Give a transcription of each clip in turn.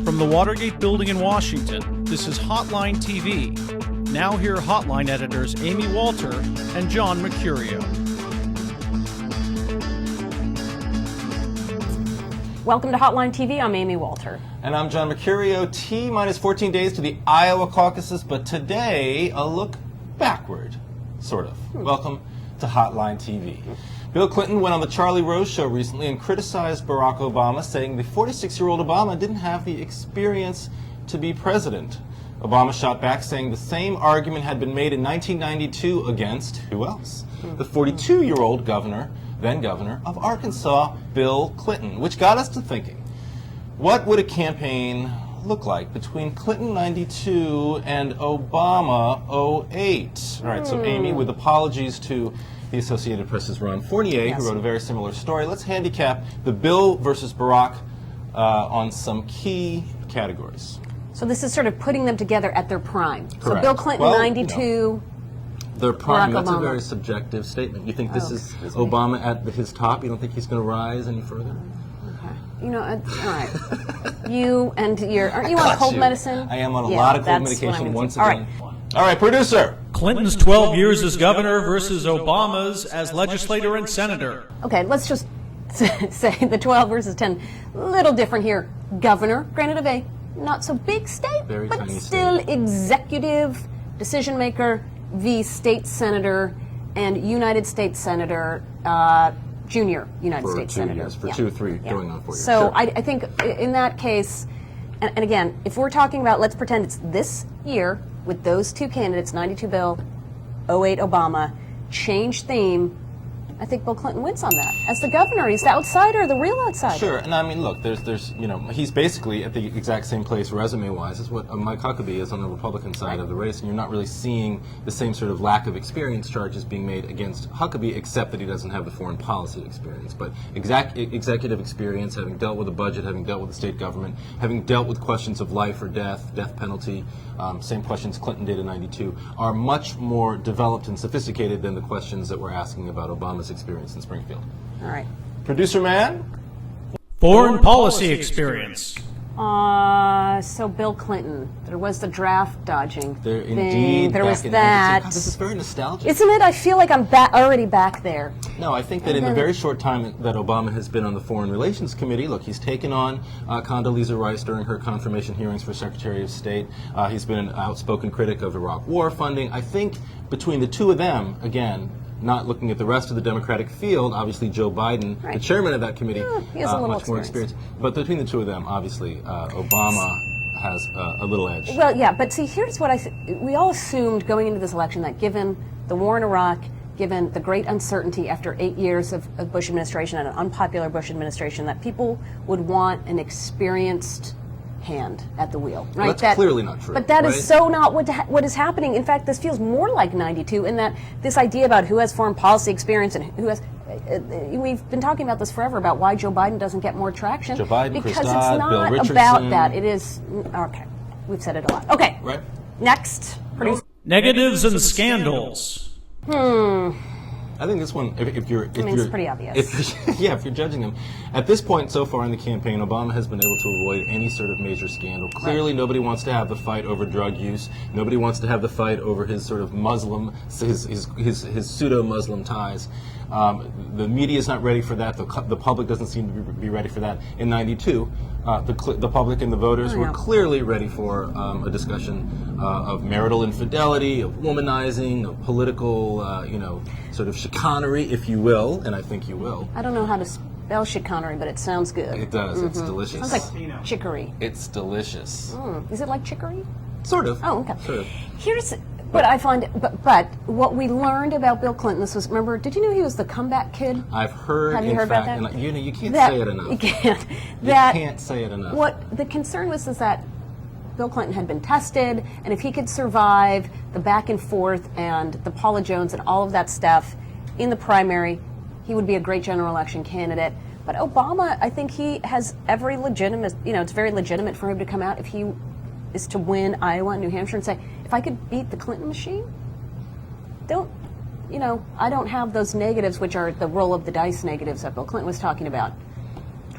From the Watergate building in Washington, this is Hotline TV. Now here are Hotline editors Amy Walter and John Mercurio. Welcome to Hotline TV. I'm Amy Walter. And I'm John Mercurio. T-minus 14 days to the Iowa caucuses, but today a look backward, sort of. Welcome to Hotline TV. Bill Clinton went on the Charlie Rose show recently and criticized Barack Obama, saying the 46-year-old Obama didn't have the experience to be president. Obama shot back, saying the same argument had been made in 1992 against, who else? The 42-year-old then governor of Arkansas, Bill Clinton, which got us to thinking, what would a campaign look like between Clinton 92 and Obama 08? All right, so Amy, with apologies to the Associated Press's Ron Fournier, who wrote a very similar story, let's handicap the Bill versus Barack on some key categories. So this is sort of putting them together at their prime. Correct. So Bill Clinton, Well, 92. Their prime, Barack that's a Obama. very subjective statement. You think this is Obama at his top? You don't think he's going to rise any further? You know, all right. You and your, aren't you on cold medicine? I am on a lot of cold that's what I'm medication gonna once do. again. All right, producer. Clinton's 12 years as governor versus Obama's as legislator and senator. Okay, let's just say the 12 versus 10. Little different here. Governor, granted of a not so big state, Very but tiny still state. executive decision maker v. state senator and United States senator, junior United For States 2 senator. years, for 2 or 3, going on 4 years. So Sure. I think in that case, and again, if we're talking about, let's pretend it's this year with those two candidates, 92 Bill, 08 Obama, change theme, I think Bill Clinton wins on that. As the governor, he's the outsider, the real outsider. Sure, and I mean, look, there's, you know, he's basically at the exact same place resume-wise as what Mike Huckabee is on the Republican side of the race, and you're not really seeing the same sort of lack of experience charges being made against Huckabee, except that he doesn't have the foreign policy experience. But executive experience, having dealt with a budget, having dealt with the state government, having dealt with questions of life or death, death penalty, same questions Clinton did in 92, are much more developed and sophisticated than the questions that we're asking about Obama's experience in Springfield. All right. Producer man? Foreign policy experience. So Bill Clinton, there was the draft dodging There thing. indeed. There back was in that. 92. God, this is very nostalgic. Isn't it? I feel like I'm already back there. No, I think that in the very short time that Obama has been on the Foreign Relations Committee, look, he's taken on Condoleezza Rice during her confirmation hearings for Secretary of State. He's been an outspoken critic of Iraq war funding. I think between the two of them, again, not looking at the rest of the Democratic field, obviously Joe Biden, the chairman of that committee, he has a little much more experience. But between the two of them, obviously, Obama has a little edge. Well, yeah, but see, here's what we all assumed going into this election that given the war in Iraq, given the great uncertainty after 8 years of Bush administration and an unpopular Bush administration, that people would want an experienced hand at the wheel. Right? Well, that's clearly not true. But that right? is so not what is happening. In fact, this feels more like 92 in that this idea about who has foreign policy experience and who has we've been talking about this forever about why Joe Biden doesn't get more traction. Joe Biden, because Chris it's Dodd, not Bill Richardson. about that. It is okay. We've said it a lot. Okay. Right. Next. Negatives and scandals. I think this one, if you're, it's pretty obvious. If you're judging him, at this point so far in the campaign, Obama has been able to avoid any sort of major scandal. Clearly, nobody wants to have the fight over drug use. Nobody wants to have the fight over his sort of Muslim, his pseudo-Muslim ties. The media is not ready for that. The public doesn't seem to be ready for that. In '92, the public and the voters were clearly ready for a discussion of marital infidelity, of womanizing, of political, sort of chicanery, if you will, and I think you will. I don't know how to spell chicanery, but it sounds good. It does. It's delicious. Sounds like chicory. It's delicious. Is it like chicory? Sort of. Oh, okay. Sort of. Here's what I find, but what we learned about Bill Clinton, this was, remember, did you know he was the comeback kid? I've heard, Have you in heard fact, about that? and you can't say it enough. You can't. You can't say it enough. What the concern was is that Bill Clinton had been tested, and if he could survive the back and forth and the Paula Jones and all of that stuff in the primary, he would be a great general election candidate. But Obama, I think he has every legitimate, it's very legitimate for him to come out if he is to win Iowa and New Hampshire and say, if I could beat the Clinton machine, you know, I don't have those negatives, which are the roll of the dice negatives that Bill Clinton was talking about.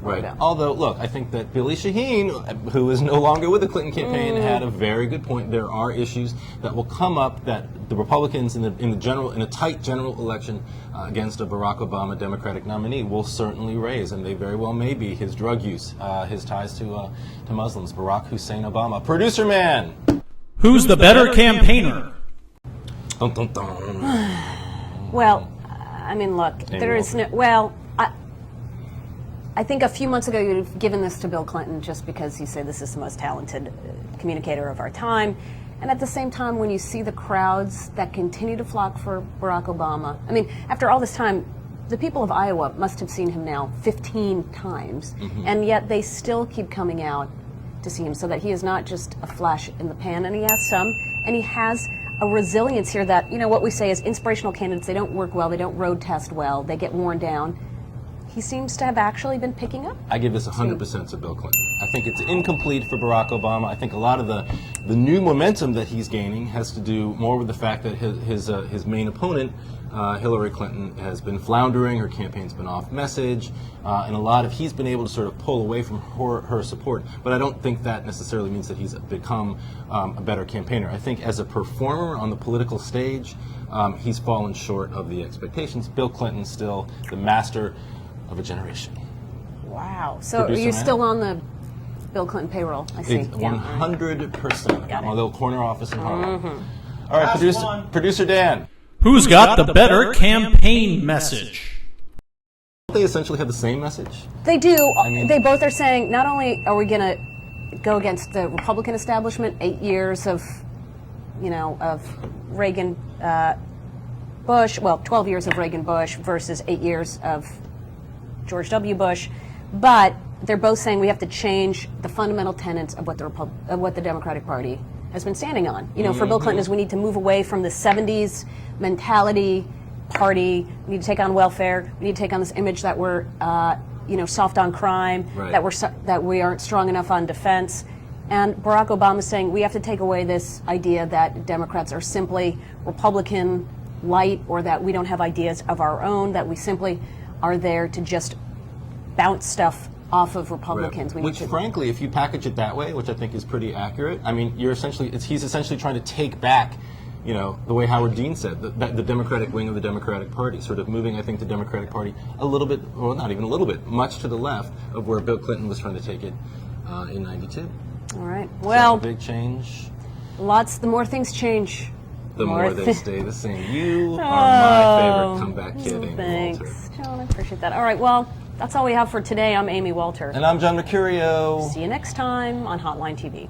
Right. Although, look, I think that Billy Shaheen, who is no longer with the Clinton campaign, had a very good point. There are issues that will come up that the Republicans in a tight general election against a Barack Obama Democratic nominee will certainly raise, and they very well may be his drug use, his ties to Muslims, Barack Hussein Obama. Producer man, Who's the better campaigner? Dun, dun, dun. Well, I mean, look, there is no, well, I think a few months ago you'd have given this to Bill Clinton just because you say this is the most talented communicator of our time. And at the same time, when you see the crowds that continue to flock for Barack Obama, I mean, after all this time, the people of Iowa must have seen him now 15 times, and yet they still keep coming out to see him, so that he is not just a flash in the pan, and he has a resilience here that, you know, what we say is inspirational candidates, they don't work well, they don't road test well, they get worn down. He seems to have actually been picking up. I give this 100% to Bill Clinton. I think it's incomplete for Barack Obama. I think a lot of the new momentum that he's gaining has to do more with the fact that his main opponent, Hillary Clinton, has been floundering. Her campaign's been off message, and he's been able to sort of pull away from her support. But I don't think that necessarily means that he's become a better campaigner. I think as a performer on the political stage, he's fallen short of the expectations. Bill Clinton's still the master of a generation. Wow. So are you still on the Bill Clinton payroll? I see. 100%. Got it. My little corner office in Harlem. All right, producer Dan. Who's got the better campaign message? They essentially have the same message. They do. I mean, they both are saying not only are we going to go against the Republican establishment, 8 years of, you know, of Reagan, Bush, well, 12 years of Reagan Bush versus 8 years of George W. Bush, but they're both saying we have to change the fundamental tenets of what the Democratic Party has been standing on. You know, for Bill Clinton, is we need to move away from the 70s mentality party. We need to take on welfare. We need to take on this image that we're, you know, soft on crime, right, that we aren't strong enough on defense. And Barack Obama is saying we have to take away this idea that Democrats are simply Republican light, or that we don't have ideas of our own, that we simply are there to just bounce stuff off of Republicans. Right. Which, frankly, if you package it that way, which I think is pretty accurate, I mean, he's essentially trying to take back, you know, the way Howard Dean said, the Democratic wing of the Democratic Party, sort of moving, I think, the Democratic Party a little bit, well, not even a little bit, much to the left of where Bill Clinton was trying to take it in '92. All right. Well, so big change. The more things change, the more they stay the same. You are my favorite comeback kid, Amy Walter. Thanks, John. I appreciate that. All right. Well, that's all we have for today. I'm Amy Walter. And I'm John Mercurio. See you next time on Hotline TV.